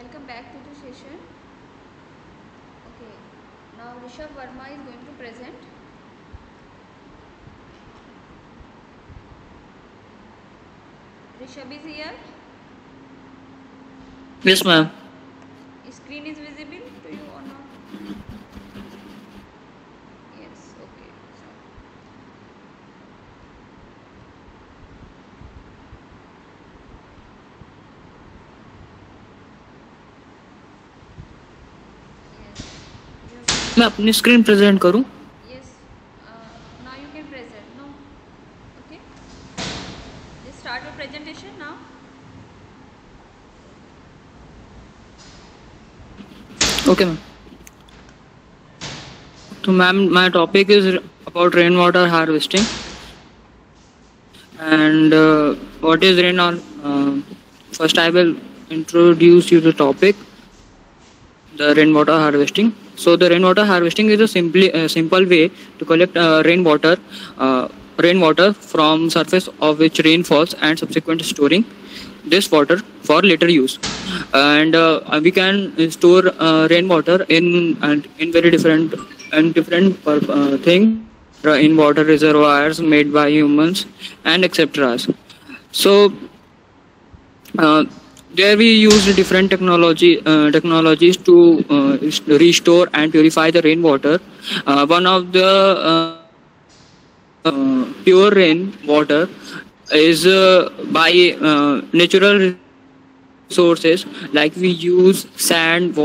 welcome back to the session. Okay, now Rishabh Verma is going to present. Rishabh is here. Yes, ma'am. Screen is visible to you or not? Yes, okay. So, yes, मैं अपनी screen present करूं? yes. Now you can present. No, okay. Let's start your presentation now. Okay, ma'am. So, ma'am, my topic is about rainwater harvesting. And what is rainwater? First, I will introduce you the topic, the rainwater harvesting. So, the rainwater harvesting is a simple way to collect rainwater from surface of which rain falls and subsequent storing this water for later use. And we can store rainwater in very different things, in water reservoirs made by humans and etc. So there we use different technologies to restore and purify the rainwater. One of the pure rainwater is by natural sources, like we use sand,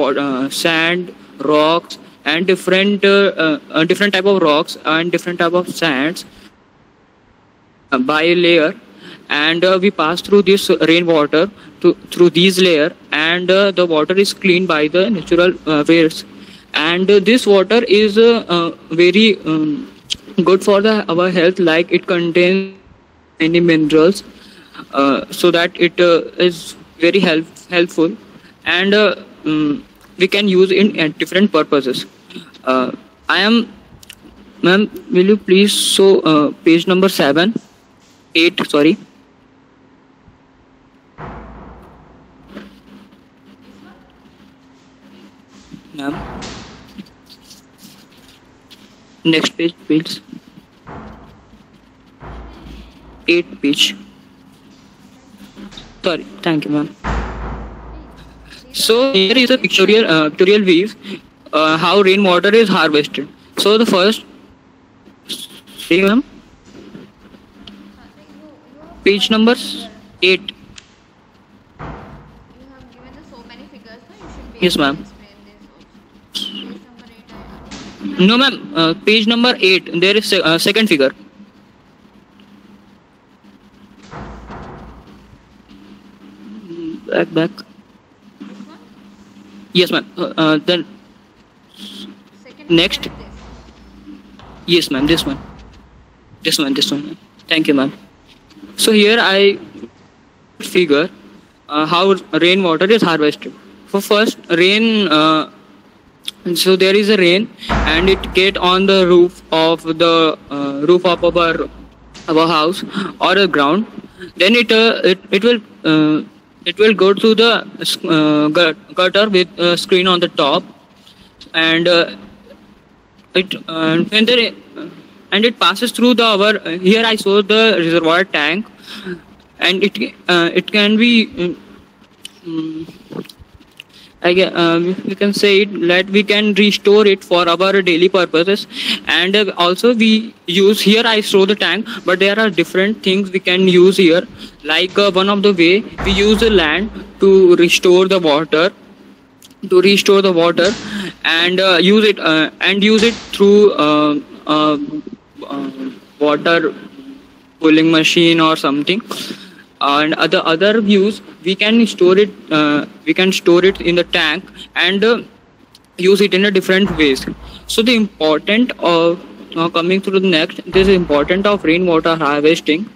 rocks, and different type of rocks and different type of sands by layer, and we pass through this rainwater through these layer, and the water is cleaned by the natural ways, and this water is very good for our health, like it contains many minerals, so that it is very helpful, and we can use it at different purposes. I am, ma'am, will you please show page number 8, sorry. Ma'am, next page, please. 8 page. Sorry, thank you, ma'am. So here is a pictorial view how rainwater is harvested. So the first, see, ma'am, page number 8. You have given us so many figures, no? You should be Yes, able to ma'am. explain this also. Page number 8. No, ma'am. Page number 8. There is second figure. Back. This one? Yes, ma'am. Then Second next. figure is this. Yes, ma'am. This one. Ma'am. Thank you, ma'am. So here I figure how rainwater is harvested. For first, rain. So there is a rain, and it get on the roof of our house or a ground. Then it will go to the gutter with a screen on the top, and it passes through our. Here I saw the reservoir tank, and it can be. We can say it that we can restore it for our daily purposes, and also we use, here I show the tank, but there are different things we can use here, like one of the way we use the land to restore the water, and use it through water cooling machine or something. And other views, we can store it in the tank, and use it in a different ways. So the important of coming to the next, this is important of rainwater harvesting.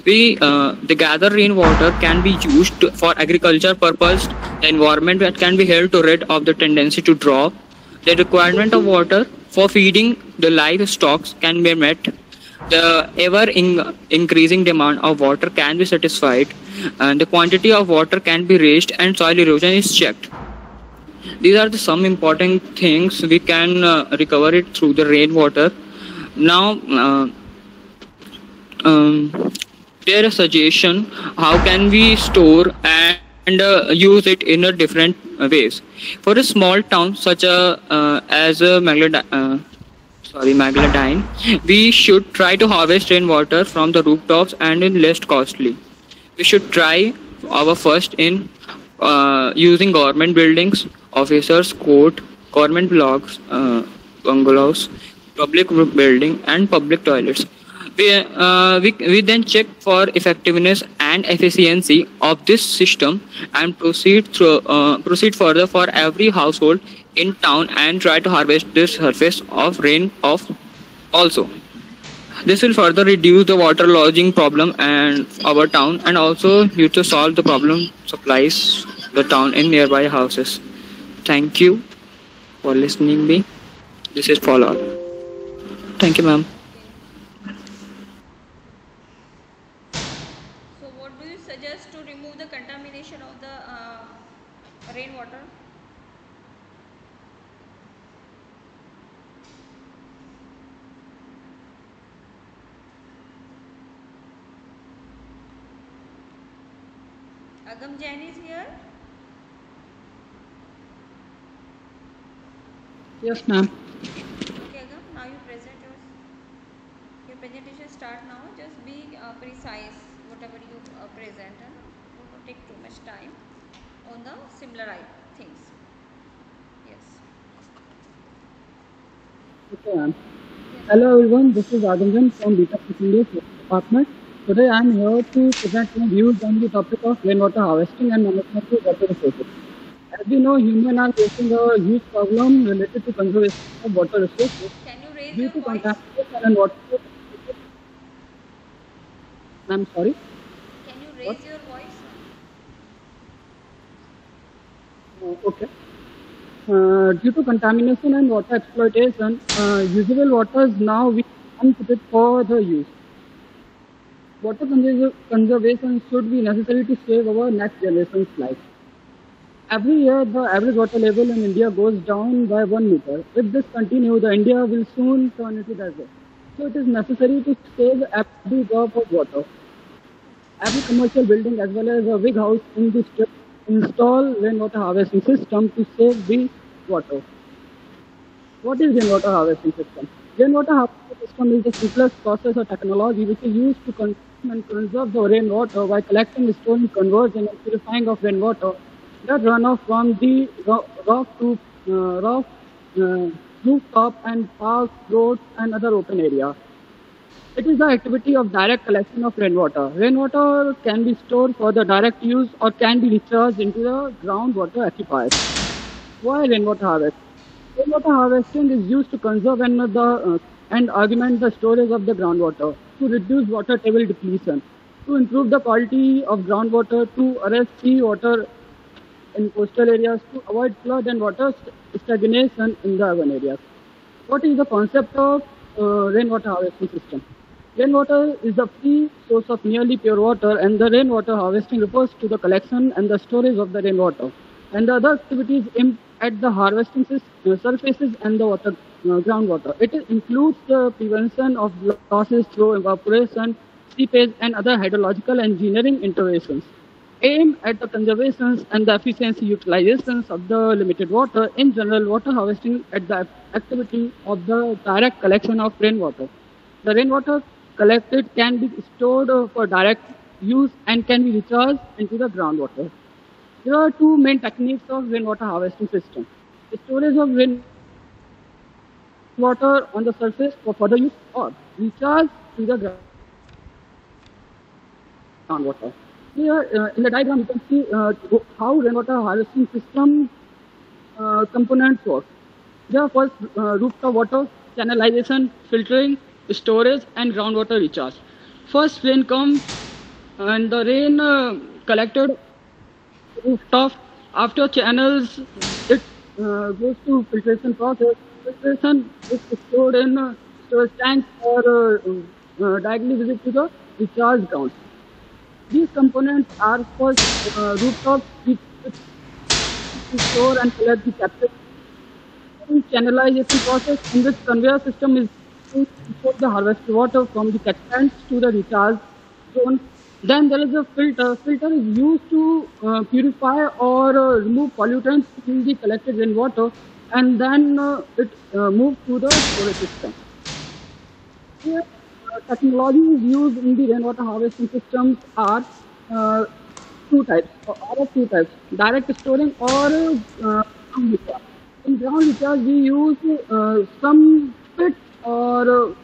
The gathered rainwater can be used for agriculture purpose. The environment that can be held to rid of the tendency to drop. The requirement of water for feeding the livestock can be met. The ever-increasing demand of water can be satisfied, and the quantity of water can be raised, and soil erosion is checked. These are the some important things we can recover it through the rainwater. Now, there a suggestion how can we store and use it in a different ways. For a small town such as Magladine, we should try to harvest rainwater from the rooftops and in less costly. We should try our first in using government buildings, officers' court, government blocks, bungalows, public building, and public toilets. We then check for effectiveness and efficiency of this system and proceed further for every household in town and try to harvest this surface of rain off also. This will further reduce the water lodging problem and our town and also used to solve the problem supplies the town in nearby houses. Thank you for listening me. This is Paula. Thank you, ma'am. So what do you suggest to remove the contamination of the rainwater? Agam Jain is here. Yes, ma'am. Okay, Agam, now you present your presentation. Start now. Just be precise whatever you present, and don't take too much time on the similar things. Yes. Okay, ma'am. Hello, everyone. This is Agamjan from Beta India Department. Today, I am here to present my views on the topic of rainwater harvesting and management of water resources. As we know, humans are facing a huge problem related to conservation of water resources Can you raise due your to voice? contamination and water. I'm sorry. Can you raise your voice? Okay. Due to contamination and water exploitation, usable waters now we unfitted for the use. Water conservation should be necessary to save our next generation's life. Every year, the average water level in India goes down by 1 meter. If this continues, the India will soon turn into desert. So it is necessary to save every drop of water. Every commercial building as well as a big house in the strip install rainwater harvesting system to save the water. What is rainwater harvesting system? Rainwater harvesting system is the simplest process or technology which is used to consume and conserve the rainwater by collecting, storing, converting, and purifying of rainwater that runoff from the rooftop and parks, roads, and other open areas. It is the activity of direct collection of rainwater. Rainwater can be stored for the direct use or can be recharged into the groundwater aquifers. Why rainwater harvesting? Rainwater harvesting is used to conserve and augment the storage of the groundwater, to reduce water table depletion, to improve the quality of groundwater, to arrest sea water in coastal areas, to avoid flood and water stagnation in the urban areas. What is the concept of rainwater harvesting system? Rainwater is a free source of nearly pure water, and the rainwater harvesting refers to the collection and the storage of the rainwater and the other activities aimed at the harvesting surfaces and the water groundwater. It includes the prevention of losses through evaporation, seepage, and other hydrological engineering interventions, aimed at the conservation and the efficiency utilizations of the limited water. In general, water harvesting at the activity of the direct collection of rainwater. The rainwater collected can be stored for direct use and can be recharged into the groundwater. There are two main techniques of rainwater harvesting system. The storage of rainwater on the surface for further use or recharge to the groundwater. Here in the diagram you can see how rainwater harvesting system components work. There are first rooftop water, channelization, filtering, storage and groundwater recharge. First rain comes and the rain collected rooftop. After channels, it goes to filtration process. Filtration is stored in storage tanks or directly visit to the recharge grounds. These components are first rooftops which to store and collect the captive channelization process in which conveyor system is used to put the harvested water from the catchments to the recharge zone. Then there is a filter. Filter is used to purify or remove pollutants in the collected rainwater, and then it moves to the storage system. Here, technologies used in the rainwater harvesting systems are two types, or are of two types: direct storing or ground recharge. In ground recharge, we use some pits or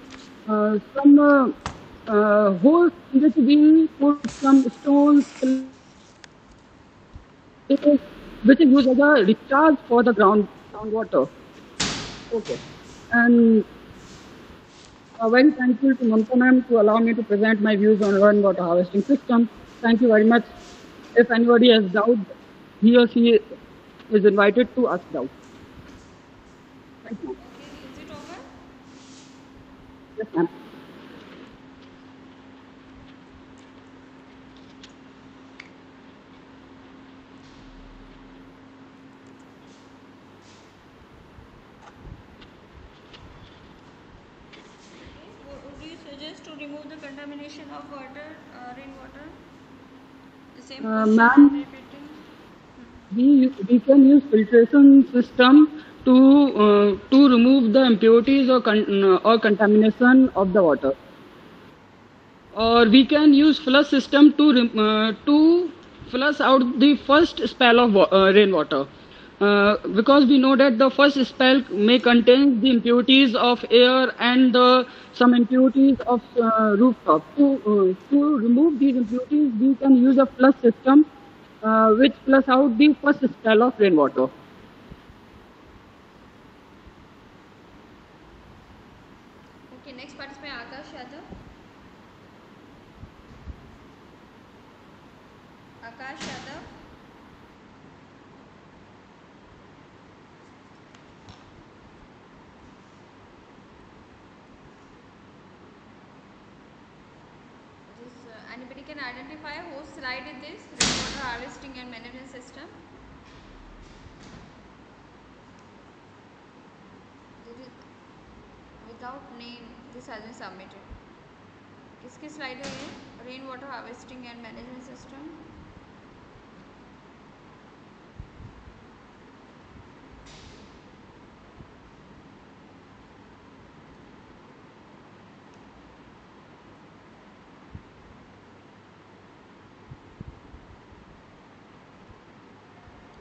some holes in which we put some stones, which is used as a recharge for the groundwater. Okay, and very thankful to Mamta ma'am to allow me to present my views on rainwater harvesting system. Thank you very much. If anybody has doubt, he or she is invited to ask doubt. Thank you. Okay, is it over? Yes, ma'am. Would you suggest to remove the contamination of water, rainwater? The same question Ma'am, I'm repeating. we can use filtration system to remove the impurities or contamination of the water, or we can use flush system to flush out the first spell of rainwater, because we know that the first spell may contain the impurities of air and some impurities of rooftop. To remove these impurities, we can use a flush system which flush out the first spell of rainwater. Okay, next participant Akash Yadav. Akash Yadav. Anybody can identify whose slide is this? Rainwater harvesting and management system. Without name, this has been submitted. किसकी slide है ये? Rainwater harvesting and management system.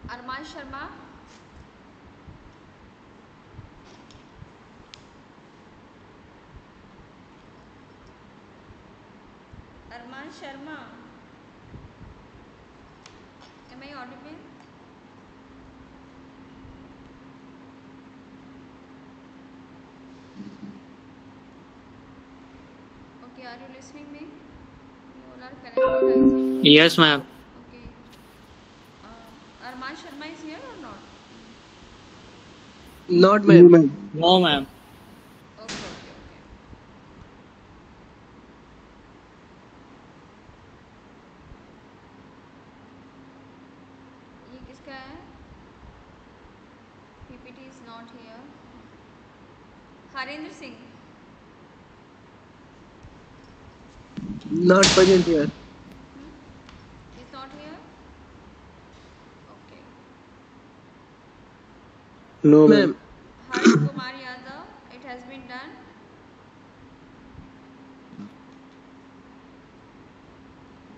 Arman Sharma. Arman Sharma. Am I audible? Okay, are you listening me? You all are connected, I think. Yes, ma'am. Okay. Arman Sharma is here or not? Not ma'am. No, ma'am. Okay, okay, okay. ये किसका है? PPT is not here. Harendra Singh. Not present here. Is not here. Okay. No ma'am. Harsh Kumar Yadav. It has been done.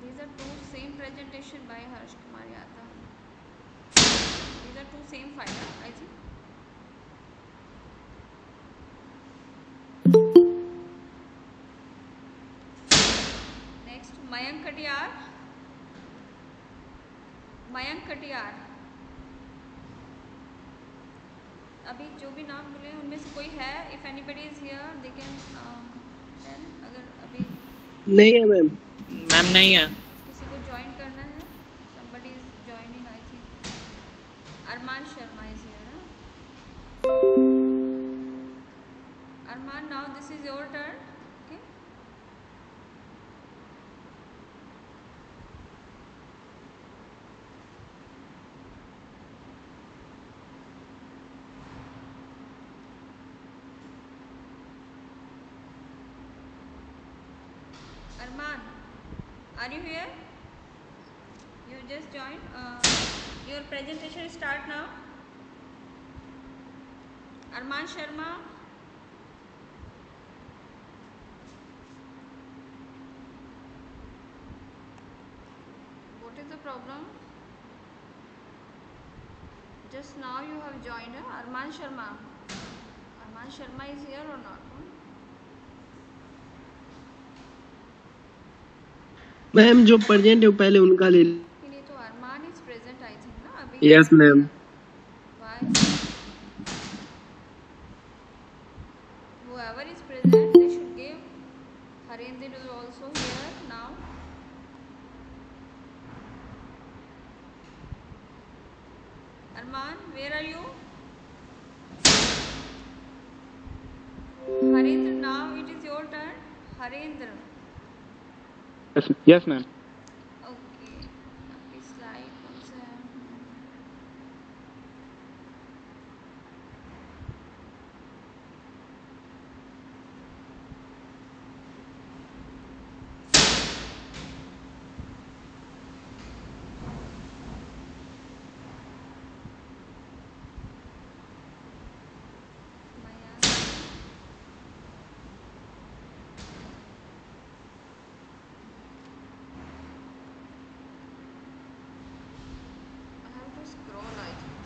These are two same presentation by Harsh Kumar Yadav. These are two same file, I think. Next, Mayank Katiyar. Mayank Katiyar. अभी जो भी नाम बोले उनमें से कोई है? If anybody is here, they can tell. अगर अभी नहीं है मैम. मैम नहीं है. किसी को ज्वाइन करना है? Somebody is joining, I think. Arman Sharma is here. Huh? Arman, now this is your turn. Okay. Arman, are you here? You just joined. Your presentation start now. Arman Sharma. What is the problem? Just now you have joined Arman Sharma. Arman Sharma is here or not? Ma'am जो present है वो पहले उनका ले नहीं तो Arman is present I think ना अभी. Yes ma'am Why? Whoever is present, they should give. Harendra is also here now. Arman, where are you? Harendra, now it is your turn. Harendra. Yes, ma'am. Okay. आपकी slide कौन सा है? Maya. I have to scroll I think.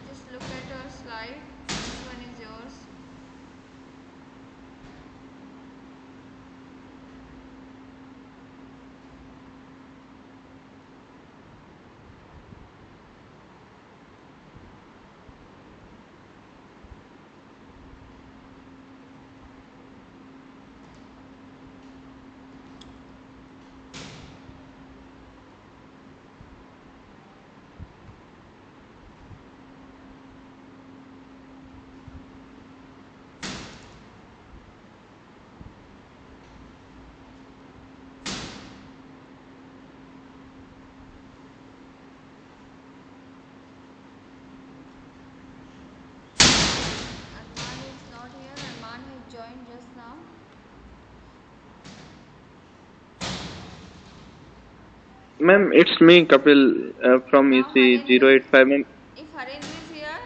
Just look at your slide. Which one is yours? Arman is not here. Arman has joined just now. Ma'am, it's me, Kapil, from Now EC Harendra, 085. Ma'am, if Harendra is here,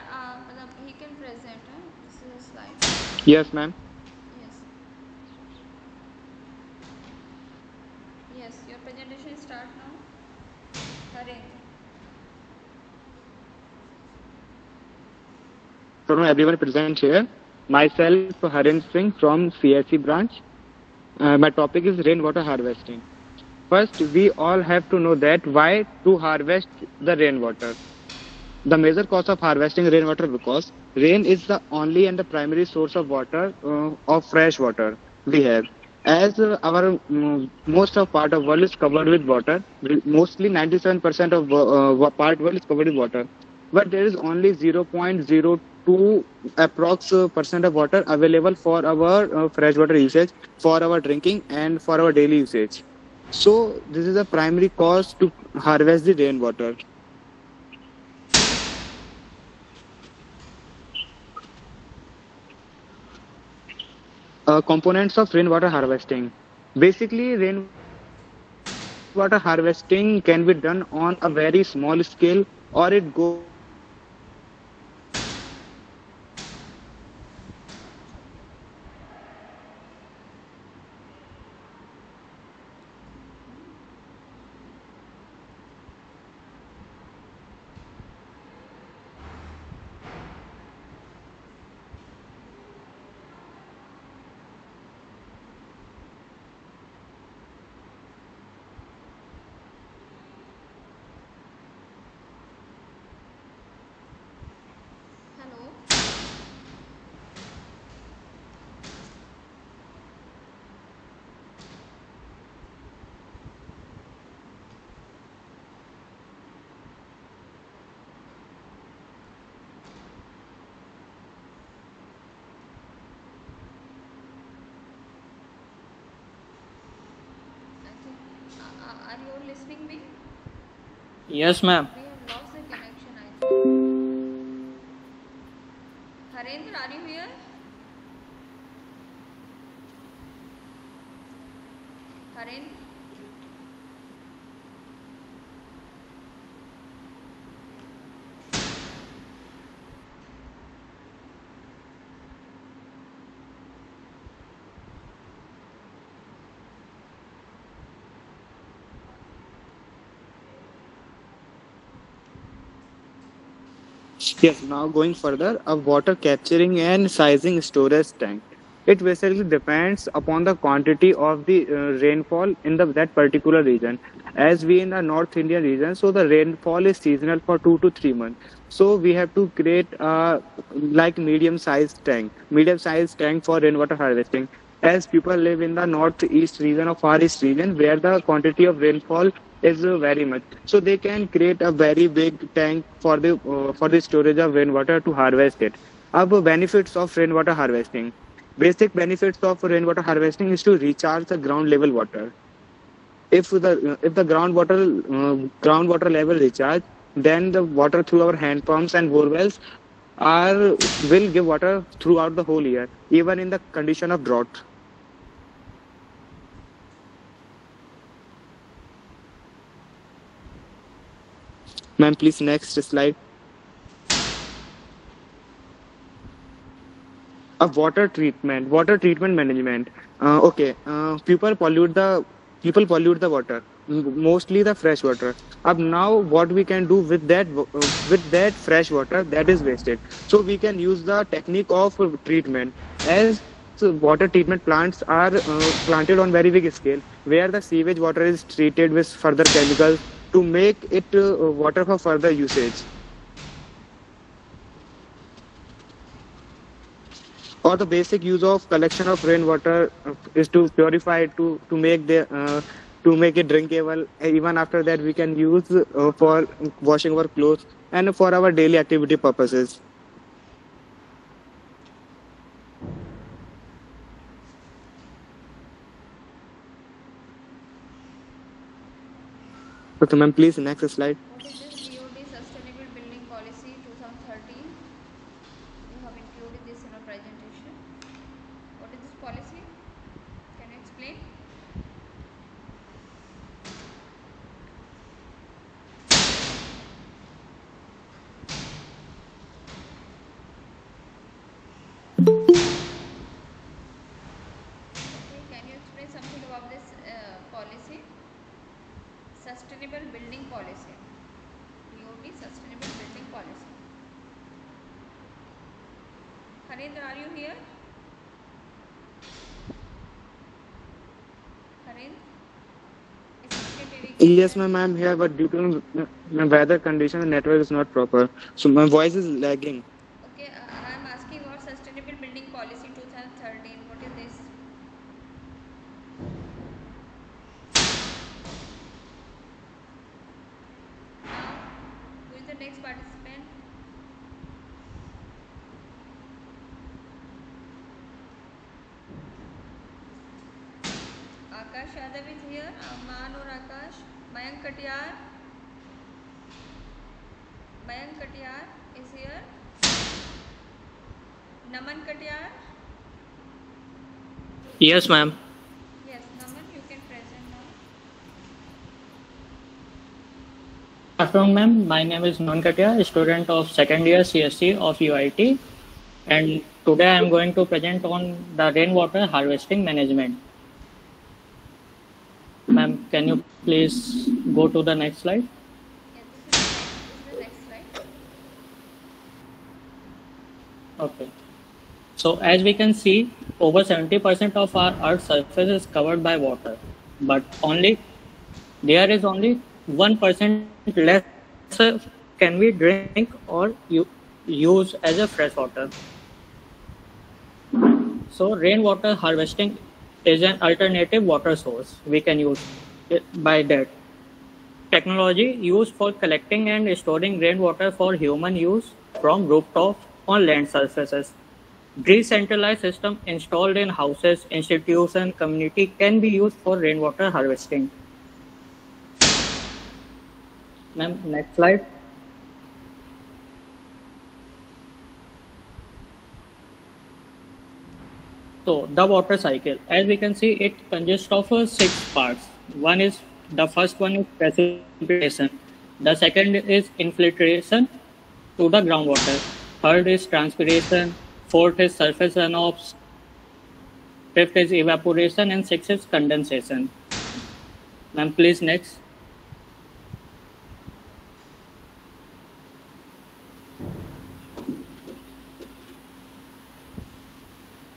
he can present. This is a slide. Yes, ma'am. Yes. Yes, your presentation start now. Harendra. So, everyone present here. Myself, Haren Singh from CSE branch. My topic is rainwater harvesting. First, we all have to know that why to harvest the rainwater. The major cause of harvesting rainwater because rain is the only and the primary source of water of fresh water we have. As our most of part of world is covered with water, mostly 97% of part world is covered with water, but there is only 0.02 approx percent of water available for our freshwater usage, for our drinking and for our daily usage. So this is the primary cause to harvest the rainwater. Components of rainwater harvesting. Basically, rainwater harvesting can be done on a very small scale, or it goes on a very large scale. Are you all listening me? Yes, ma'am. We have lost the connection, I think. Harendra, are you here? Harendra? Yes, now going further, a water capturing and sizing storage tank. It basically depends upon the quantity of the rainfall in that particular region. As we in the North Indian region, so the rainfall is seasonal for 2 to 3 months. So we have to create like medium-sized tank for rainwater harvesting. As people live in the northeast region or far east region, where the quantity of rainfall is very much, so they can create a very big tank for the storage of rainwater to harvest it. अब benefits of rainwater harvesting. Basic benefits of rainwater harvesting is to recharge the ground level water. If the groundwater level recharge, then the water through our hand pumps and bore wells are will give water throughout the whole year, even in the condition of drought. Ma'am, please next slide. Water treatment management. Okay, people pollute the water, mostly the fresh water. Now what we can do with that fresh water that is wasted, so we can use the technique of treatment. As water treatment plants are planted on very big scale, where the sewage water is treated with further chemicals to make it water for further usage. Or the basic use of collection of rainwater is to purify it to make it drinkable. Even after that, we can use for washing our clothes and for our daily activity purposes. Okay, ma'am, please next slide. What is this BOD Sustainable Building Policy 2013? You have included this in your presentation. What is this policy? Can you explain? Okay, can you explain something about this policy? Sustainable Building Policy. BOD Sustainable Building Policy. Harendra, are you here? Harendra? Yes, ma'am, I'm here, but due to weather condition, the network is not proper, so my voice is lagging. Okay, I am asking about Sustainable Building Policy 2013. What is this? Now, who is the next participant? Akash Yadav is here. Aman or Akash. Mayank Katiyar. Mayank Katiyar is here. Naman Katiyar. Yes, ma'am. Yes, Naman, you can present now. Good afternoon, ma'am. My name is Naman Katia, student of second year CSC of UIT, and today I am going to present on the rainwater harvesting management. Ma'am, can you please go to the next slide? Yes, this is the next slide. Okay. So as we can see, over 70% of our Earth's surface is covered by water, but there is only 1% less can we drink or use as a fresh water. So rainwater harvesting is an alternative water source we can use it by that. Technology used for collecting and storing rainwater for human use from rooftops on land surfaces. Decentralized system installed in houses, institutions, and community can be used for rainwater harvesting. Ma'am, next slide. So the water cycle, as we can see, it consists of six parts. The first one is precipitation. The second is infiltration to the groundwater. Third is transpiration. Fourth is surface runoffs. Fifth is evaporation, and sixth is condensation. Ma'am, please next.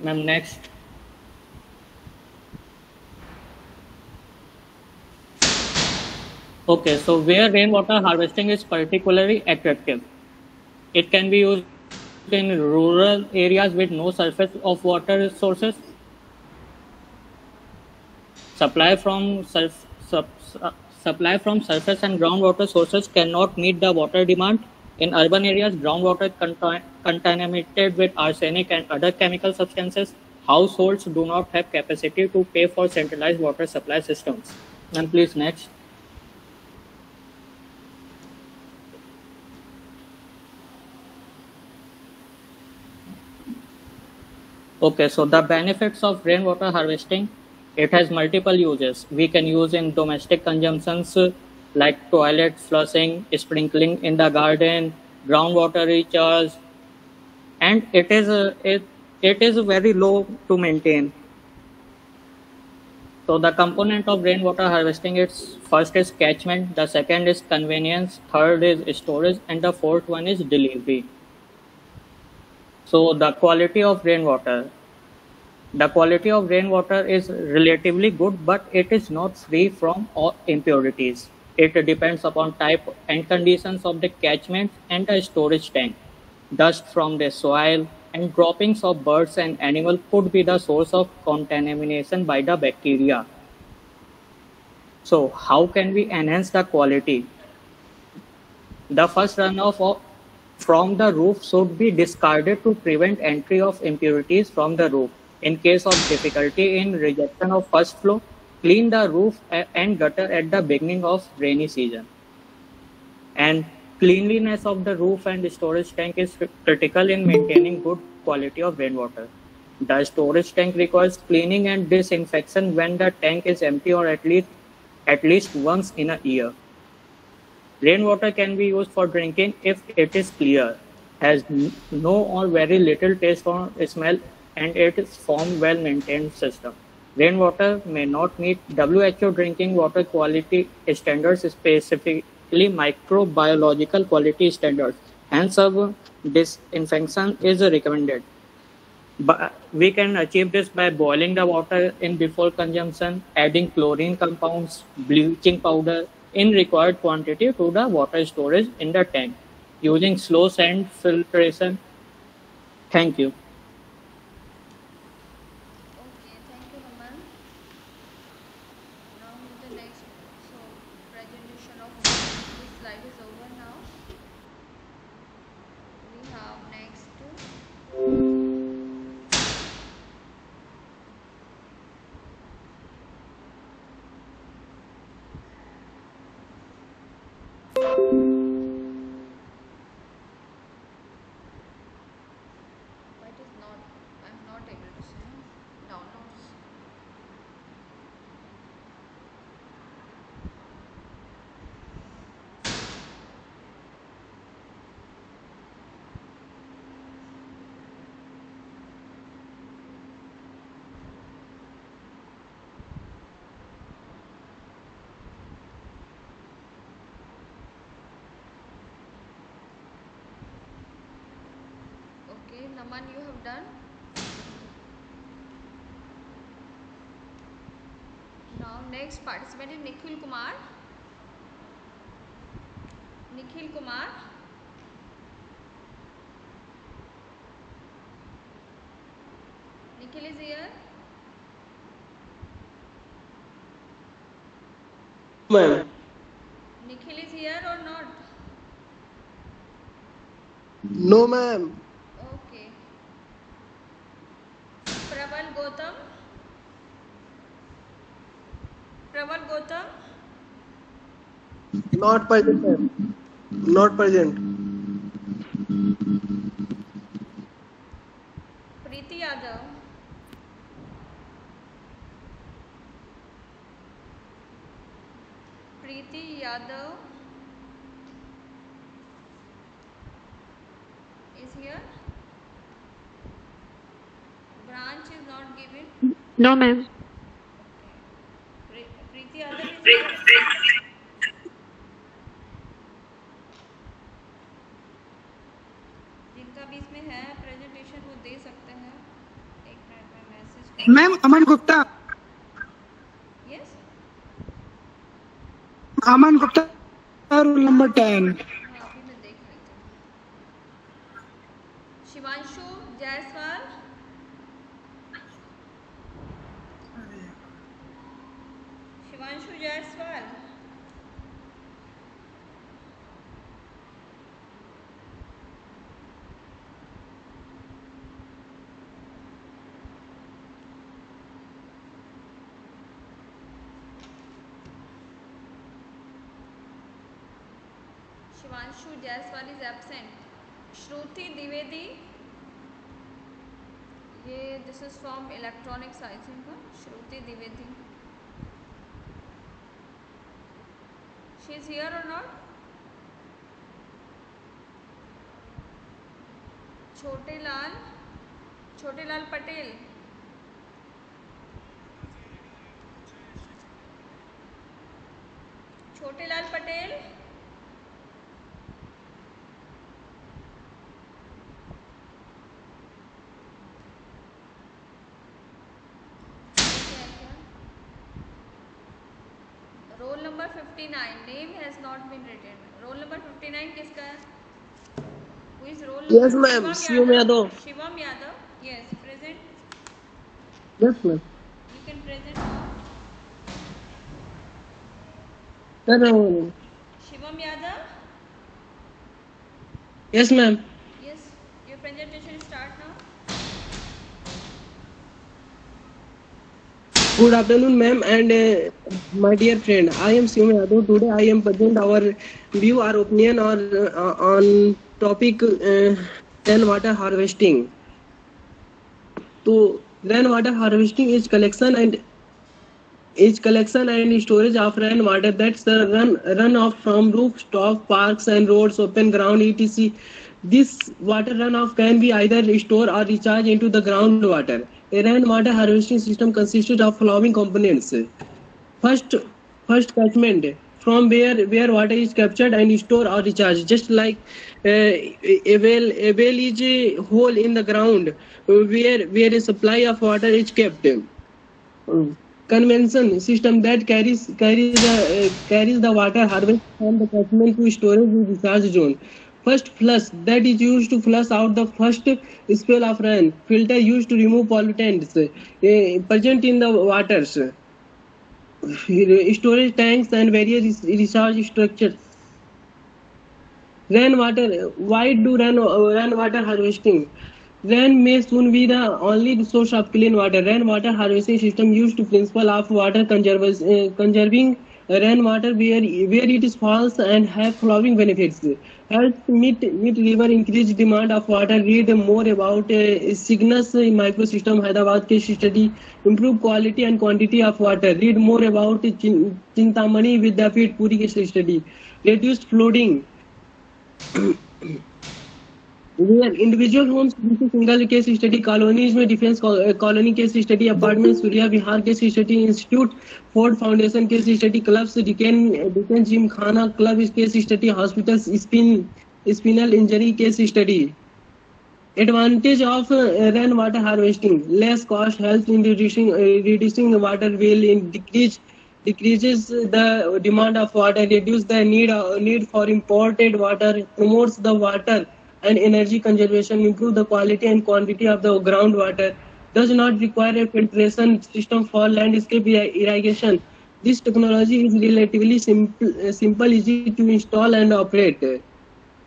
Ma'am, next. Okay, so where rainwater harvesting is particularly attractive, it can be used in rural areas with no surface of water sources. Supply from surf, sub, Supply from surface and groundwater sources cannot meet the water demand. In urban areas, groundwater contaminated with arsenic and other chemical substances. Households do not have capacity to pay for centralized water supply systems. And please next. Okay, so the benefits of rainwater harvesting, it has multiple uses. We can use in domestic consumptions like toilet flushing, sprinkling in the garden, groundwater recharge, and it is very low to maintain. So the component of rainwater harvesting, it's first is catchment, the second is convenience, third is storage, and the fourth one is delivery. So the quality of rainwater. The quality of rainwater is relatively good, but it is not free from all impurities. It depends upon type and conditions of the catchment and the storage tank. Dust from the soil and droppings of birds and animals could be the source of contamination by the bacteria. So how can we enhance the quality? The first from the roof should be discarded to prevent entry of impurities from the roof. In case of difficulty in rejection of first flow, clean the roof and gutter at the beginning of rainy season. And cleanliness of the roof and storage tank is critical in maintaining good quality of rainwater. The storage tank requires cleaning and disinfection when the tank is empty, or at least once in a year. Rainwater can be used for drinking if it is clear, has no or very little taste or smell, and it is from well-maintained system. Rainwater may not meet WHO drinking water quality standards, specifically microbiological quality standards. Hence, disinfection is recommended. But we can achieve this by boiling the water in before consumption, adding chlorine compounds, bleaching powder in required quantity to the water storage in the tank, using slow sand filtration. Thank you. Okay, thank you, Naman. Now the next, so presentation of this slide is over now. We have next why it is not, I'm not able to see downloads. Okay, Naman, you have done. Now next participant is Nikhil Kumar. Nikhil Kumar. Nikhil is here. ma'am. Nikhil is here or not? No, ma'am. Okay. Praval Gautam. Praval Gautam. Not present, ma'am. Not present. Preeti Yadav. Preeti Yadav is here. Branch is not given. No, ma'am. Preeti Yadav is here. जिनका भी इसमें है presentation वो दे सकते हैं. एक minute में message. Ma'am Aman Gupta. Yes. Aman Gupta rule number 10. हाँ अभी मैं देख लेती हूँ. शिवांशु जायसवाल. शिवांशु जायसवाल. Shivanshu Jaiswal is absent. श्रुति द्विवेदी. ये this is from electronics I think. Shruti Dwivedi. She is here or not. Chhote Lal Patel. Chhote Lal Patel. Roll number 59. Name has not been written. Roll number 59 किसका है? Who is roll number? Yes, ma'am. Shivam Yadav. Shivam Yadav. Yes, present. Yes, ma'am. You can present now. Sir, Shivam Yadav. yes, ma'am. Yes, your presentation start now. Good afternoon, ma'am, and my dear friend. I am Shivam Yadav. Today, I am present our view, our opinion, on topic rainwater harvesting. So, rainwater harvesting is collection and storage of rainwater that's run off from rooftop, parks and roads, open ground, etc. This water runoff can be either stored or recharged into the groundwater. A rainwater harvesting system consists of following components. First catchment, from where water is captured and stored or recharged. Just like a well is a hole in the ground where a supply of water is kept. Convention system that carries the water harvest from the catchment to storage in recharge zone. First flush, that is used to flush out the first spell of rain. Filter used to remove pollutants present in the waters. Storage tanks and various recharge structures. Rainwater. Why do rainwater harvesting? Rain may soon be the only source of clean water. Rainwater harvesting system used to principle of water conserving rainwater where it falls and have following benefits. Helps meet river increased demand of water. Read more about Cygnus microsystem Hyderabad case study. Improve quality and quantity of water. Read more about Chintamani Vidyapith Puri case study. Reduced flooding. Where individual homes, single case study, colonies में defense colony case study, apartments, Surya Vihar case study, institute, Ford Foundation case study, clubs, Deccan Gym Khana club case study, hospitals, spinal injury case study. Advantage of rainwater harvesting: less cost, helps in reducing water will, decreases the demand of water, reduce the need for imported water, promotes the water and energy conservation, improve the quality and quantity of the groundwater, does not require a filtration system for landscape irrigation. This technology is relatively simple, easy to install and operate.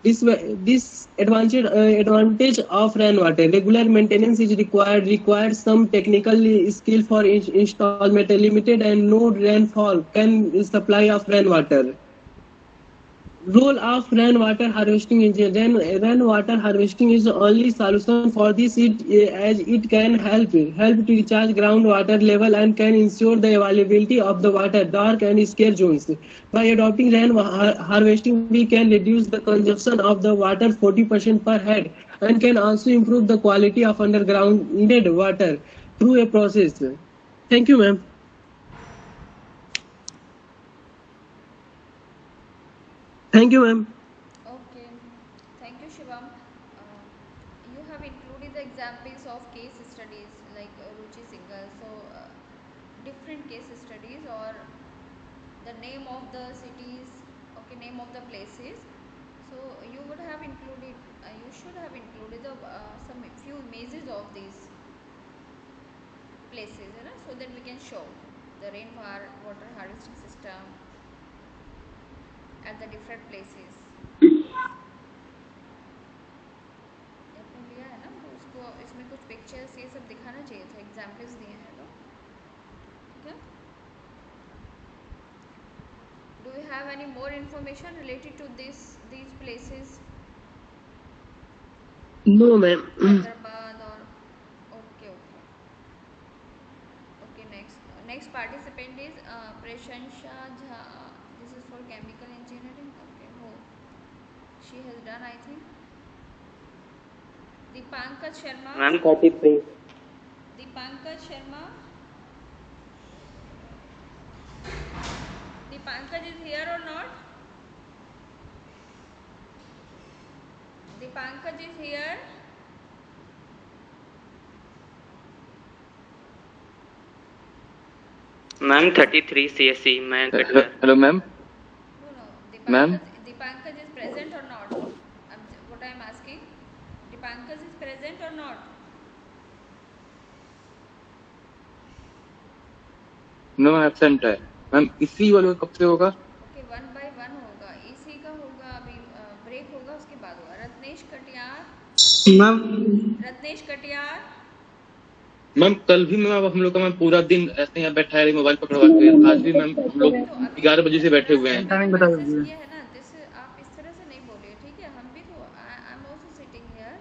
This advantage of rainwater: regular maintenance is requires some technical skill for installment. Limited and no rainfall can supply of rainwater. Role of rainwater harvesting is rainwater harvesting is the only solution for this as it can help to recharge groundwater level and can ensure the availability of the water dark and scarce zones. By adopting harvesting, we can reduce the consumption of the water 40% per head and can also improve the quality of undergrounded water through a process. Thank you, ma'am. Thank you, ma'am. Okay, thank you, Shivam. You have included the examples of case studies like Ruchi Singhal. So, different case studies or the name of the cities, okay, name of the places. So, you would have included, you should have included the some few images of these places, you know, so that we can show the water harvesting system at the different places. आपने लिया है ना, तो उसको इसमें कुछ pictures ये सब दिखाना चाहिए था, एग्जाम्पल्स दिए हैं तो ठीक है. Do you have any more information related to these places? No, ma'am. Hyderabad or okay. Next participant is Prashansha Jha. This is for chemical engineering. Okay, she has done, I think. Dipankaj Sharma. Ma'am, 33. Dipankaj Sharma. Dipankaj is here or not? Dipankaj is here. Ma'am, 33 CSE. Ma'am, Hello, ma'am. No. Ma'am? Dipankaj is present or not? What I am asking. Dipankaj is present or not? No ma'am absent है ma'am. इसी वाले कब से होगा? Okay, 1 by 1 होगा. इसी का होगा, अभी ब्रेक होगा, उसके बाद होगा. रत्नेश कटियार. मैम कल भी मैम हम लोग का मैम पूरा दिन ऐसे यहाँ बैठा है मोबाइल पकड़वा के. आज भी मैम हम लोग 11 बजे से बैठे हुए हैं. ये है ना, जैसे आप इस तरह से नहीं बोलिए, ठीक है. हम भी तो I am also sitting here,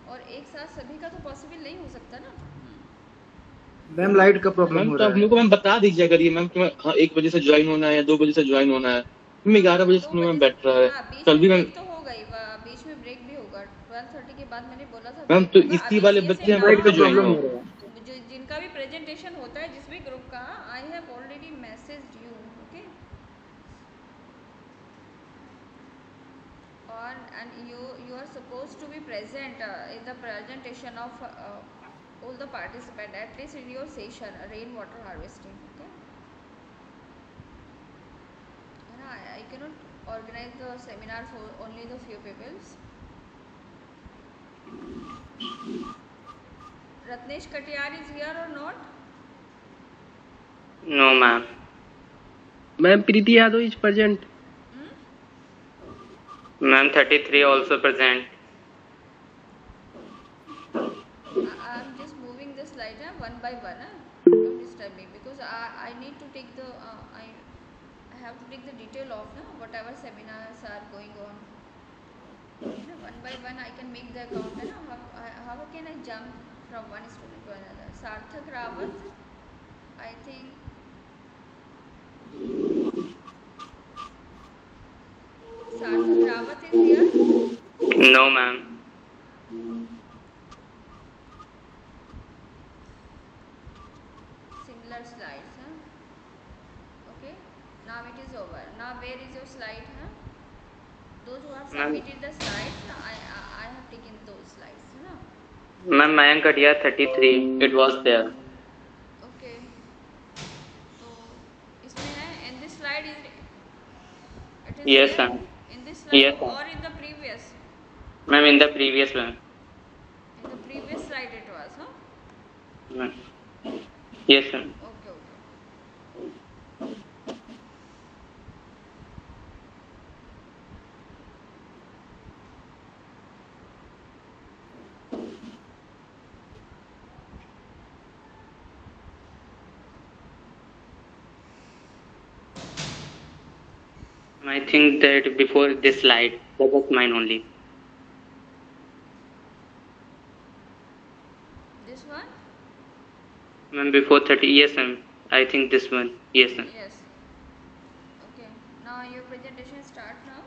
और एक साथ सभी का तो पॉसिबल नहीं हो सकता ना. मैम लाइट का प्रॉब्लम मैम हो तो रहा आप लोग को मैम बता दीजिए करिए मैम कि 1 बजे से ज्वाइन होना है या 2 बजे से ज्वाइन होना है. मैं 11 बजे से मैम बैठ रहा है. कल भी मैम तो हो गई, बीच में ब्रेक भी होगा. 12:30 के बाद मैंने बोला था मैम तो इसी वाले बच्चे हमारे पे ज्वाइन हो. जिनका भी प्रेजेंटेशन होता है जिस भी ग्रुप का, I have already messaged you. Okay, and you are supposed to be present in the presentation of all the participants, at least in your session rainwater harvesting. Okay, and I cannot organize the seminar for only the few peoples. Ratnesh Katiyar is here or not? No, ma'am. Ma'am, Preeti Yadav is present. Ma'am, 33 also present. I'm just moving the slide one by one. Don't disturb me, because I need to take the I have to take the detail of whatever seminars are going on. One by one I can make the account. How can I jump from one student to another? Sarthak Rawat, I think. Sarthak Rawat is here. No, ma'am. Similar slides. Okay, now it is over. Now where is your slide? Those who have submitted the slides, I have taken those slides. Ma'am, Mayank Katiyar 33. It was there. Okay. So, इसमें है, in this slide it is Yes, there? ma'am. In this slide, Yes, ma'am. or in the previous? Ma'am, in the previous one. In the previous slide it was, Ma'am. Yes, ma'am. Okay. I think that before this slide, that was mine only. This one? Ma'am, before 30, yes, ma'am. I think this one, yes, ma'am. Yes. Okay. Now your presentation start now.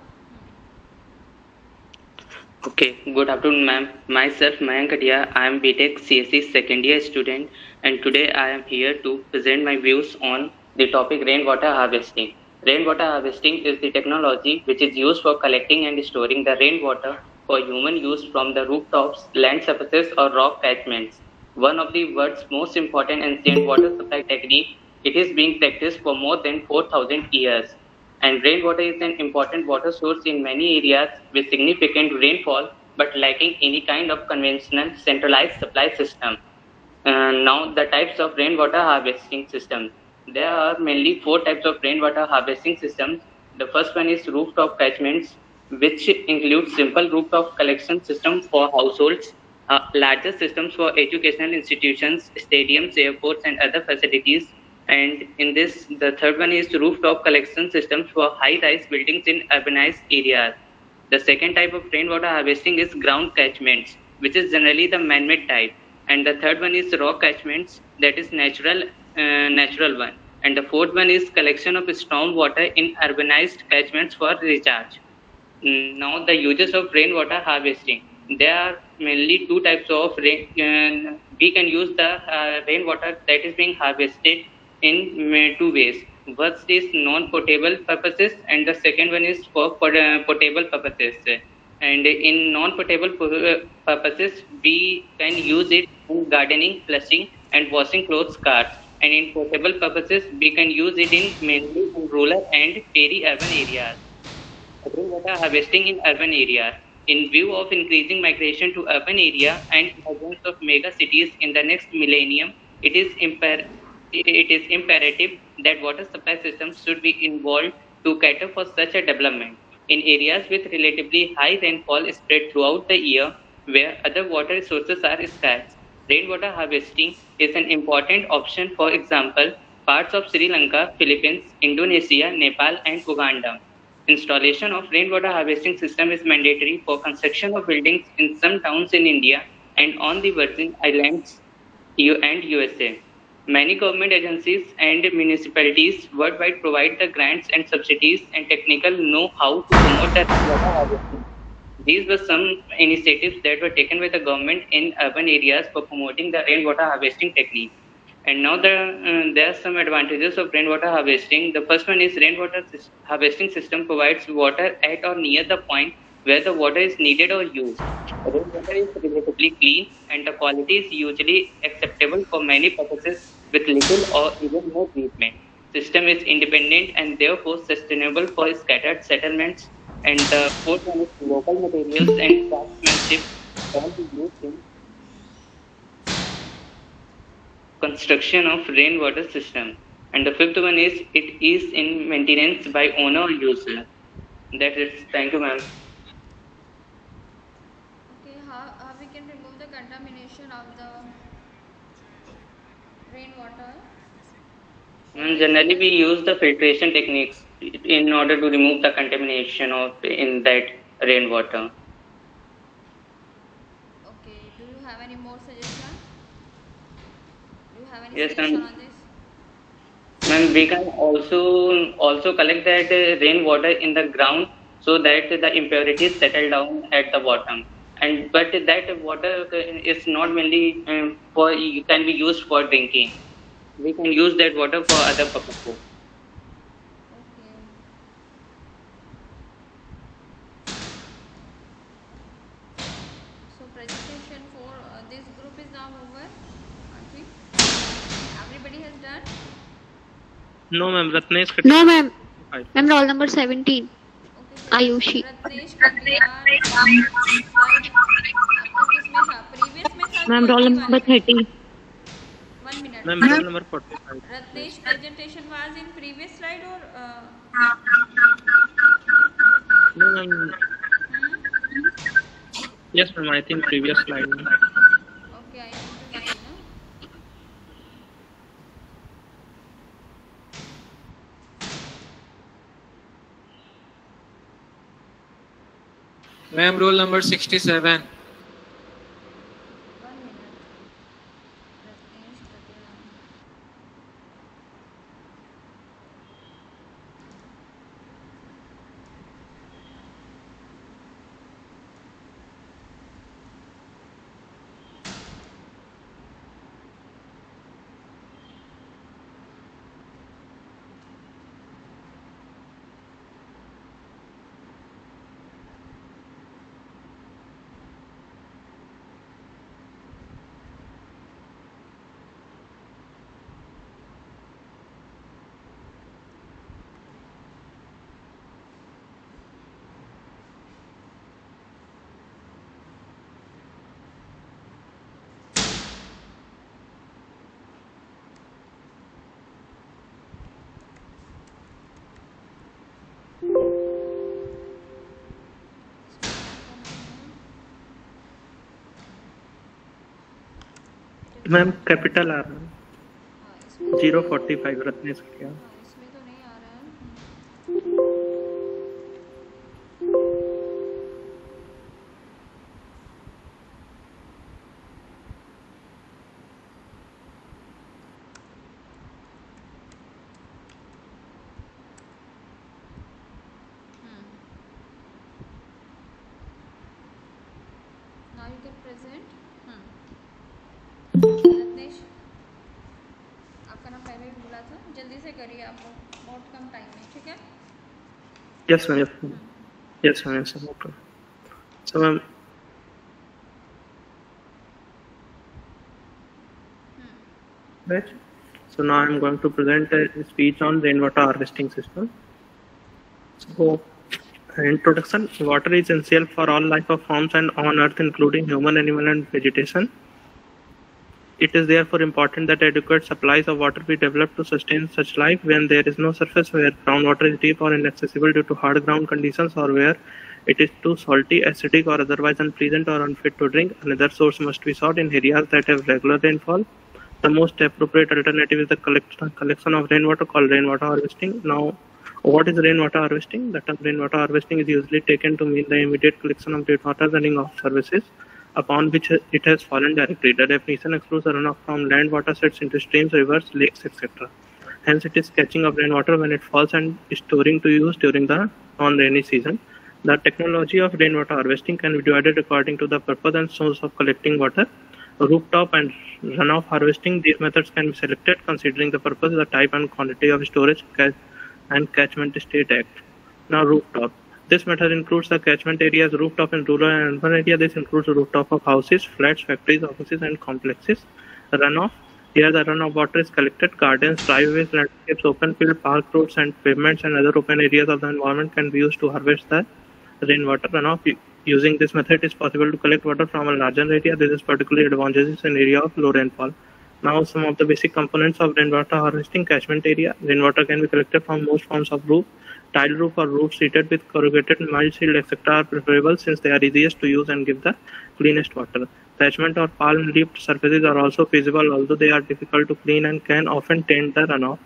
Okay, good afternoon, ma'am. Myself, Mayank Kadia. I am BTech CSE second year student, and today I am here to present my views on the topic rainwater harvesting. Rainwater harvesting is the technology which is used for collecting and storing the rainwater for human use from the rooftops, land surfaces, or rock catchments. One of the world's most important ancient water supply technique, it is being practiced for more than 4,000 years. And rainwater is an important water source in many areas with significant rainfall but lacking any kind of conventional centralized supply system. Now, the types of rainwater harvesting systems. There are mainly four types of rainwater harvesting systems. The first one is rooftop catchments, which includes simple rooftop collection system for households, larger systems for educational institutions, stadiums, airports, and other facilities. And in this, the third one is rooftop collection systems for high-rise buildings in urbanized areas. The second type of rainwater harvesting is ground catchments, which is generally the man-made type. And the third one is raw catchments, that is natural one. And the fourth one is collection of storm water in urbanized catchments for recharge. Now the uses of rainwater harvesting. There are mainly two types of rain. We can use the rainwater that is being harvested in two ways. First is non-potable purposes, and the second one is for potable purposes. And in non-potable purposes, we can use it in gardening, flushing, and washing clothes, cars. And in potable purposes, we can use it in mainly in rural and peri-urban areas. Rainwater harvesting in urban areas. In view of increasing migration to urban area and emergence of mega cities in the next millennium, it is imperative that water supply systems should be involved to cater for such a development. In areas with relatively high rainfall spread throughout the year, where other water resources are scarce, rainwater harvesting is an important option. For example, parts of Sri Lanka, Philippines, Indonesia, Nepal, and Uganda. Installation of rainwater harvesting system is mandatory for construction of buildings in some towns in India and on the Virgin Islands and USA. Many government agencies and municipalities worldwide provide the grants and subsidies and technical know-how to promote the rainwater harvesting. These were some initiatives that were taken by the government in urban areas for promoting the rainwater harvesting technique. And now there are some advantages of rainwater harvesting. The first one is rainwater harvesting system provides water at or near the point where the water is needed or used. Rainwater is relatively clean and the quality is usually acceptable for many purposes with little or even no treatment. System is independent and therefore sustainable for scattered settlements. And the fourth one is local materials and craftsmanship can be used in construction of rainwater system. And the fifth one is it is in maintenance by owner or user. That is. Thank you, ma'am. Okay, how we can remove the contamination of the rainwater? And generally, we use the filtration techniques in order to remove the contamination of in that rainwater. Okay, do you have any more suggestion? Do you have any Yes, suggestion ma'am. on this? Ma'am, we can also collect that rainwater in the ground so that the impurities settle down at the bottom. And but that water is not mainly can be used for drinking. We can use that water for other purposes. Okay. So presentation for this group is now over. I think everybody has done. No, ma'am. Ratnesh. No, ma'am. Fine. I'm roll number 17. Okay, so Ayushi. Ratnesh Kandiar, slide. previous में था Ma'am, roll number 30. 1 minute. Ma'am, roll number 45. Ratnesh presentation was in previous slide or No, ma'am. Yes, ma'am. I think previous slide. okay, I need to see, no? Ma'am, roll number 67. Ma'am capital R 045 Ratnesh क्या इसमें तो नहीं आ रहा है। Now you can present. Ratnesh, आपका नाम पहले भी बोला था, जल्दी से करिए, आप लोग बहुत कम टाइम में, ठीक है? yes ma'am yes ma'am yes ma'am so ma'am right so now I'm going to present a speech on rainwater harvesting system. So introduction. Water is essential for all life of forms and on earth including human, animal and vegetation. It is therefore important that adequate supplies of water be developed to sustain such life. When there is no surface where groundwater is deep or inaccessible due to hard ground conditions, or where it is too salty, acidic or otherwise unpleasant or unfit to drink, another source must be sought in areas that have regular rainfall. The most appropriate alternative is the collection of rainwater, called rainwater harvesting. Now, what is rainwater harvesting? The term rainwater harvesting is usually taken to mean the immediate collection of rainwater running off surfaces upon which it has fallen directly. The definition excludes the runoff from land water sets into streams, rivers, lakes, etc. Hence, it is catching of rainwater when it falls and storing to use during the non-rainy season. The technology of rainwater harvesting can be divided according to the purpose and source of collecting water. Rooftop and runoff harvesting. These methods can be selected considering the purpose, the type and quantity of storage, and catchment state act. Now, rooftop. This method includes the catchment areas, rooftop in rural and urban area. This includes the rooftop of houses, flats, factories, offices, and complexes. Runoff. Here, the runoff water is collected. Gardens, driveways, landscapes, open field, park roads, and pavements and other open areas of the environment can be used to harvest the rainwater runoff. Using this method, it is possible to collect water from a larger area. This is particularly advantageous in area of low rainfall. Now, some of the basic components of rainwater harvesting. Catchment area. Rainwater can be collected from most forms of roof. Tile roof or roof treated with corrugated, mild shield, etc. are preferable since they are easiest to use and give the cleanest water. Thatchment or palm leafed surfaces are also feasible, although they are difficult to clean and can often taint the runoff.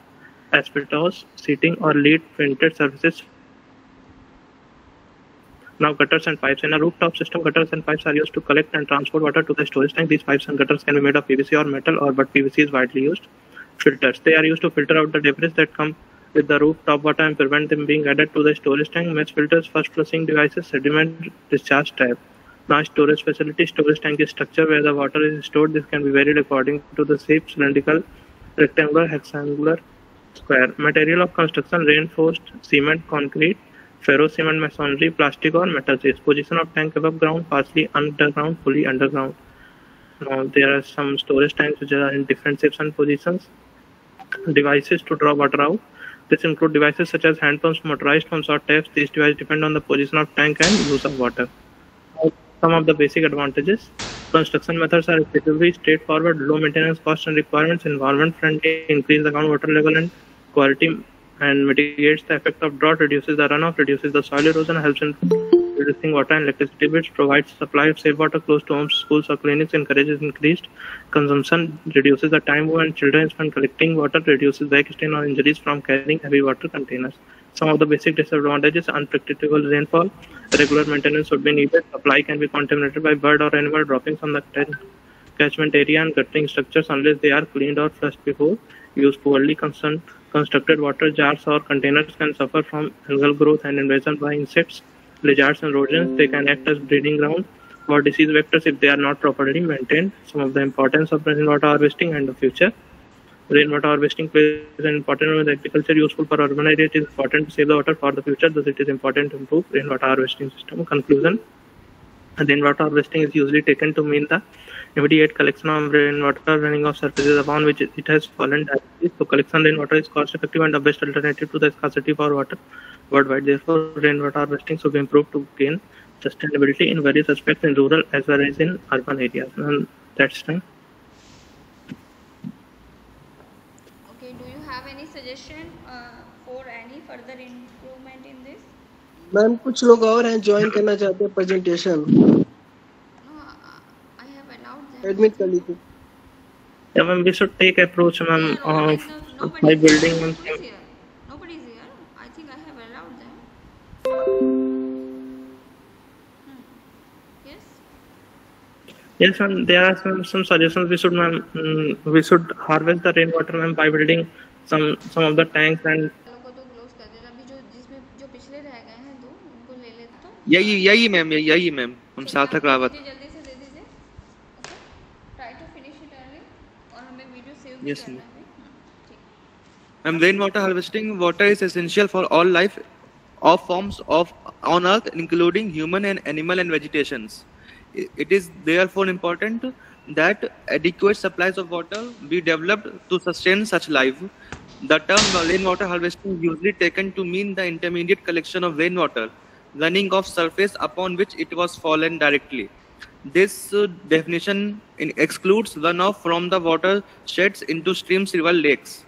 Asbestos, seating or lead painted surfaces. Now, gutters and pipes. In a rooftop system, gutters and pipes are used to collect and transport water to the storage tank. These pipes and gutters can be made of PVC or metal, but PVC is widely used. Filters. They are used to filter out the debris that come with the rooftop water and prevent them being added to the storage tank. Mesh filters, first flushing devices, sediment discharge tap. Now, storage facility. Storage tank is structure where the water is stored. This can be varied according to the shape: cylindrical, rectangular, hexagonal, square. Material of construction: reinforced cement, concrete, ferro cement, masonry, plastic or metal sheets. Position of tank: above ground, partially underground, fully underground. Now, there are some storage tanks which are in different shapes and positions. Devices to draw water out. This include devices such as hand pumps, motorized pumps or taps. These devices depend on the position of tank and use of water. Some of the basic advantages. Construction methods are relatively straightforward, low maintenance costs and requirements, environment friendly, increase the groundwater level and quality, and mitigates the effect of drought, reduces the runoff, reduces the soil erosion, helps in reducing water and electricity bills, provides supply of safe water close to homes, schools or clinics, encourages increased consumption, reduces the time when children spend collecting water, reduces back strain or injuries from carrying heavy water containers. Some of the basic disadvantages: unpredictable rainfall, regular maintenance would be needed, supply can be contaminated by bird or animal droppings on the catchment area, and guttering structures unless they are cleaned or flushed before use. Poorly constructed water jars or containers can suffer from algal growth and invasion by insects, lizards, and rodents. They can act as breeding ground for disease vectors if they are not properly maintained. Some of the importance of rainwater harvesting and the future. Rainwater harvesting plays an important role in agriculture, useful for urban areas. It is important to save the water for the future, thus it is important to improve rainwater harvesting system. Conclusion: rainwater harvesting is usually taken to mean the immediate collection of rainwater running off surfaces upon which it has fallen directly. So collection rainwater is cost effective and the best alternative to the scarcity for water worldwide. Therefore, rainwater harvesting should be improved to gain sustainability in various aspects in rural as well as in urban areas. And that's time. Okay, do you have any suggestion for any further improvement in this? Ma'am कुछ लोग और हैं join करना चाहते हैं presentation admit कर लीजिए Yeah, ma'am, we should take approach, ma'am, of by building. Nobody's here. I think I have allowed them. Yes. Yes, ma'am. There are some suggestions. We should, ma'am, we should harvest the rainwater, ma'am, by building some of the tanks and. यही ma'am हम सार्थक Rawat. Yes, ma'am. Rainwater harvesting water is essential for all life of forms on earth, including human and animal and vegetations. It is therefore important that adequate supplies of water be developed to sustain such life. The term rainwater harvesting is usually taken to mean the intermediate collection of rainwater running off surface upon which it was fallen directly. This definition excludes runoff from the watersheds into streams, rivers, lakes.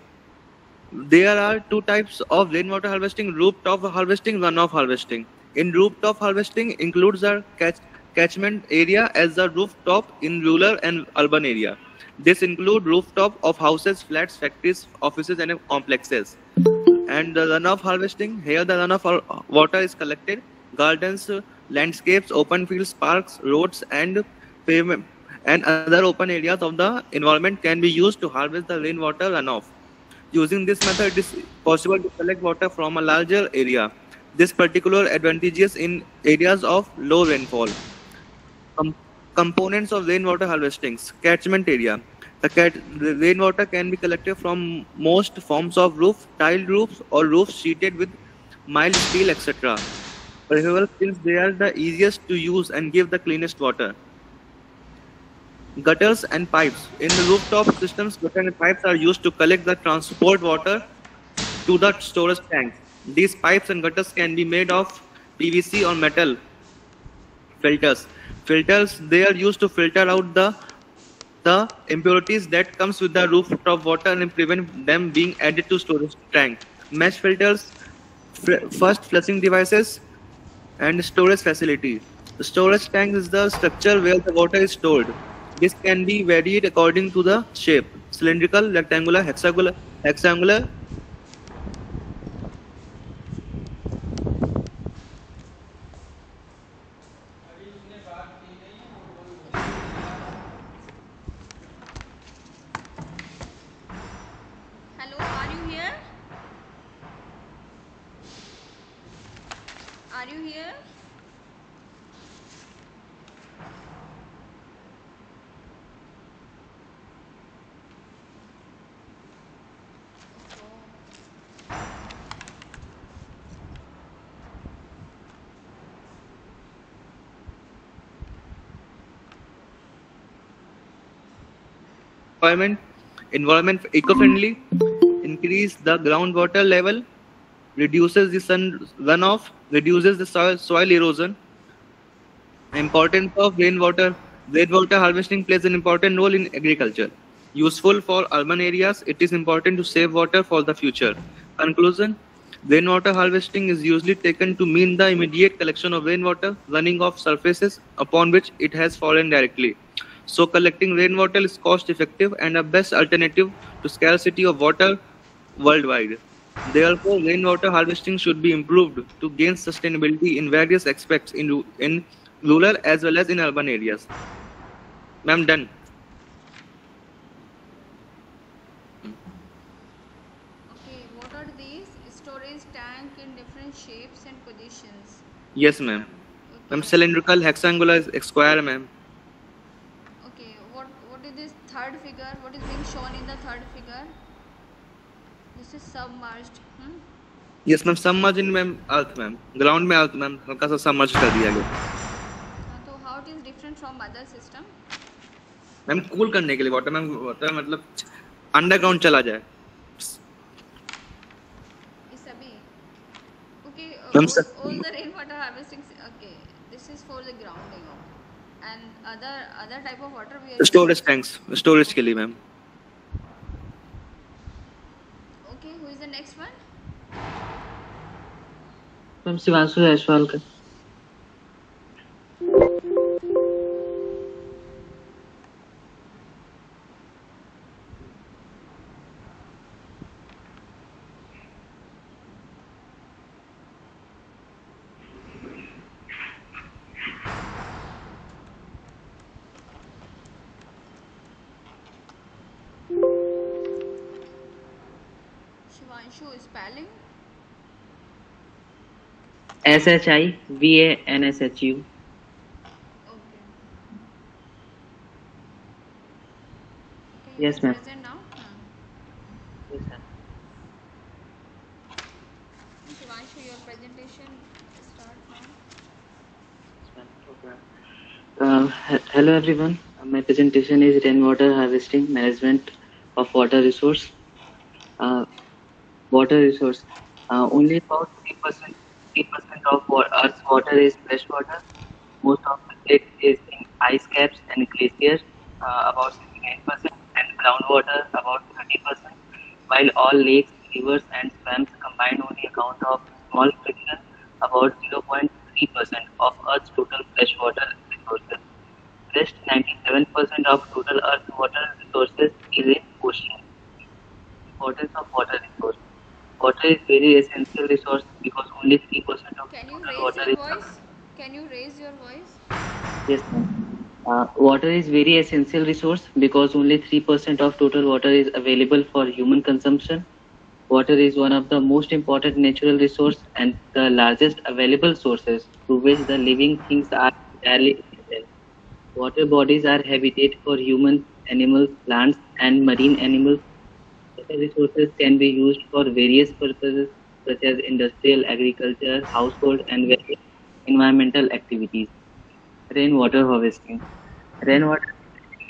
There are two types of rainwater harvesting: rooftop harvesting, runoff harvesting. In rooftop harvesting includes the catchment area as the rooftop in rural and urban area. This includes rooftop of houses, flats, factories, offices, and complexes. And the runoff harvesting, here the runoff water is collected. Gardens, landscapes, open fields, parks, roads, and pavement and other open areas of the environment can be used to harvest the rainwater runoff. Using this method, it is possible to collect water from a larger area. This particular advantageous in areas of low rainfall. Components of rainwater harvesting: catchment area. The rainwater can be collected from most forms of roof, tiled roofs, or roofs sheeted with mild steel, etc. However, since they are the easiest to use and give the cleanest water. Gutters and pipes. In the rooftop systems, gutters and pipes are used to collect the transport water to the storage tanks. These pipes and gutters can be made of PVC or metal filters. They are used to filter out the impurities that comes with the rooftop water and prevent them being added to storage tank. Mesh filters, first flushing devices, and storage facility. The storage tank is the structure where the water is stored. This can be varied according to the shape: cylindrical, rectangular, hexagonal. Hello, are you here? Are you here? Environment eco-friendly, increase the groundwater level, reduces the sun runoff, reduces the soil erosion. Importance of rainwater. Rainwater harvesting plays an important role in agriculture. Useful for urban areas, it is important to save water for the future. Conclusion: rainwater harvesting is usually taken to mean the immediate collection of rainwater running off surfaces upon which it has fallen directly. So collecting rainwater is cost effective and a best alternative to scarcity of water worldwide. Therefore, rainwater harvesting should be improved to gain sustainability in various aspects in rural as well as in urban areas. Ma'am, done. Okay, what are these? Storage tank in different shapes and positions. Yes, ma'am. Ma'am, cylindrical, hexagonal, square, ma'am. Okay, what is this third figure? What is being shown in the third figure? This is submerged. Yes, ma'am. Submerged in ma'am earth, ma'am. Ground में earth, ma'am. हल्का सा submerged कर दिया गया. So how it is different from other system? Ma'am cool करने के लिए water ma'am water मतलब अंडरग्राउंड चला जाए. इस अभी. Okay. Ma'am, all the rainwater harvesting. Okay, this is for the grounding. And other type of water we are. Storage tanks. Storage के लिए ma'am. Okay, who is the next one? Ma'am Shivanshu Jaiswal का. Shivanshu spelling. SHIVANSHU. Yes, ma'am. Present now. Yes, sir. Shivanshu, your presentation start now. Hello everyone. My presentation is rainwater harvesting, management of water resource. Water resource. Only about 3% of Earth's water is fresh water. Most of it is in ice caps and glaciers, about 68%, and groundwater about 30%. While all lakes, rivers, and swamps combined only account of small fraction, about 0.3% of Earth's total freshwater resources. Rest 97% of total Earth water resources is in ocean. Importance of water resource. Water is very essential resource because only 3% of total water is. Can you raise your voice? Yes, ma'am. Water is very essential resource because only 3% of total water is available for human consumption. Water is one of the most important natural resource and the largest available sources through which the living things are entirely dependent. Water bodies are habitat for humans, animals, plants, and marine animals. Water resources can be used for various purposes such as industrial, agriculture, household, and various environmental activities. Rainwater harvesting. Rainwater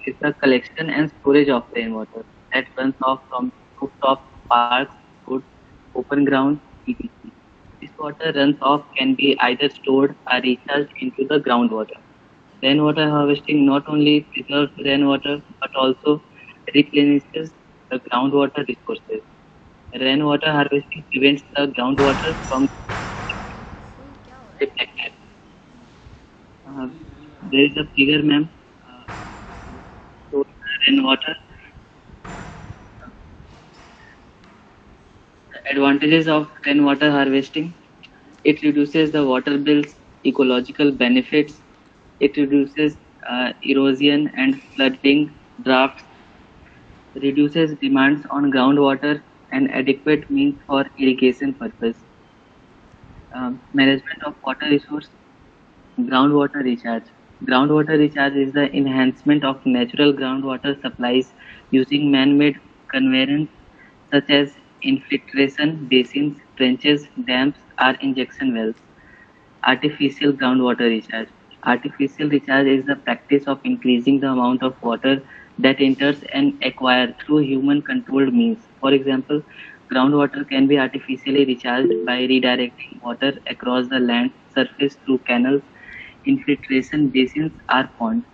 is the collection and storage of rainwater that runs off from rooftop, parks, woods, open ground, etc. This water runs off can be either stored or recharged into the groundwater. Rainwater harvesting not only preserves rainwater but also replenishes the groundwater resources. Rainwater harvesting prevents the groundwater from depleted. There is a figure, ma'am. Rainwater. The advantages of rainwater harvesting. It reduces the water bills, ecological benefits. It reduces erosion and flooding, drafts. Reduces demands on groundwater and adequate means for irrigation purpose. Management of water resource. Groundwater recharge. Groundwater recharge is the enhancement of natural groundwater supplies using man-made conveyance such as infiltration basins, trenches, dams, or injection wells. Artificial groundwater recharge. Artificial recharge is the practice of increasing the amount of water that enters and acquired through human-controlled means. For example, groundwater can be artificially recharged by redirecting water across the land surface through canals, infiltration basins, or ponds.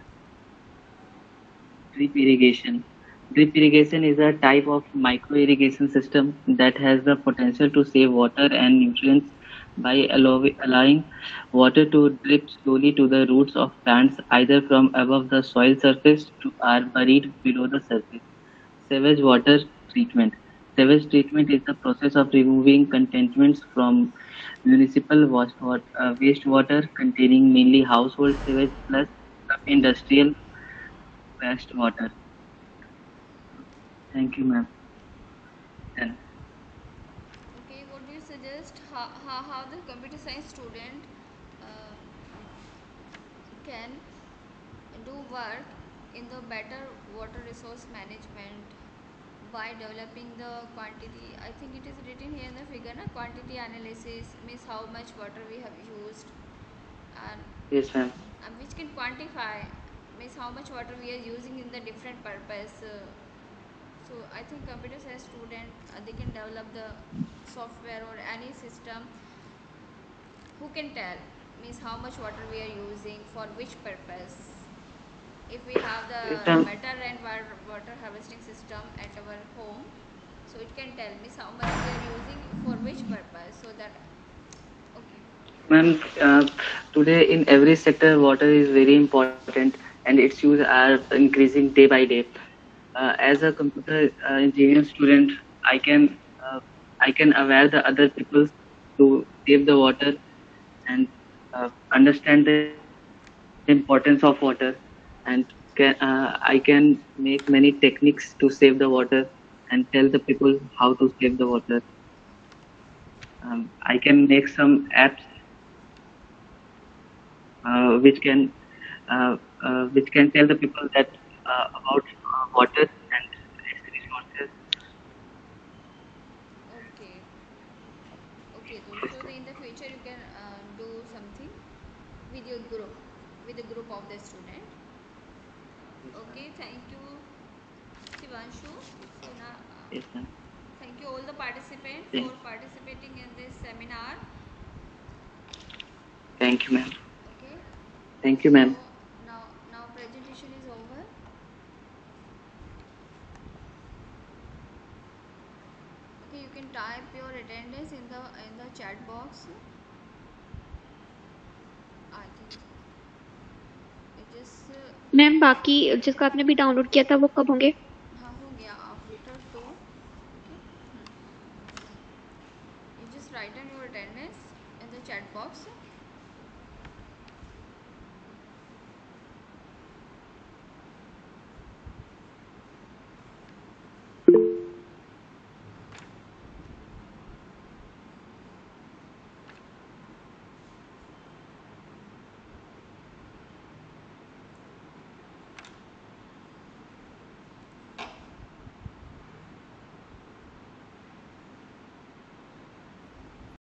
Drip irrigation. Drip irrigation is a type of micro-irrigation system that has the potential to save water and nutrients by allowing water to drip slowly to the roots of plants either from above the soil surface or buried below the surface. Sewage water treatment. Sewage treatment is the process of removing contaminants from municipal wastewater containing mainly household sewage plus some industrial wastewater. Thank you, ma'am. Then, Okay, what do you suggest how the computer science student uh, can do work in the better water resource management by developing the quantity? I think it is written here in the figure, na? Quantity analysis means how much water we have used, and yes, ma'am. which can quantify means how much water we are using in the different purpose. So I think computer science student they can develop the software or any system who can tell means how much water we are using for which purpose. If we have the Yes, ma'am. better water harvesting system at our home, so it can tell me how much we are using for which purpose, so that Ma'am, today in every sector, water is very important, and its use are increasing day by day. As a computer engineering student, I can aware the other people to save the water and understand the importance of water, and I can make many techniques to save the water and tell the people how to save the water. I can make some apps which can tell the people that about water and its resources. Okay, so in the future you can do something with your group, with the group of the student. Okay, thank you, Shivanshu. So now, Yes, ma'am. thank you all the participants Yes. for participating in this seminar. Thank you, ma'am. Okay. Thank you, ma'am. Now presentation is over. Okay, you can type your attendance in the chat box. I think it is ma'am बाकी जिसका आपने भी download किया था वो कब होंगे? हाँ हो गया after 2. Okay. You just write down your attendance in the chat box.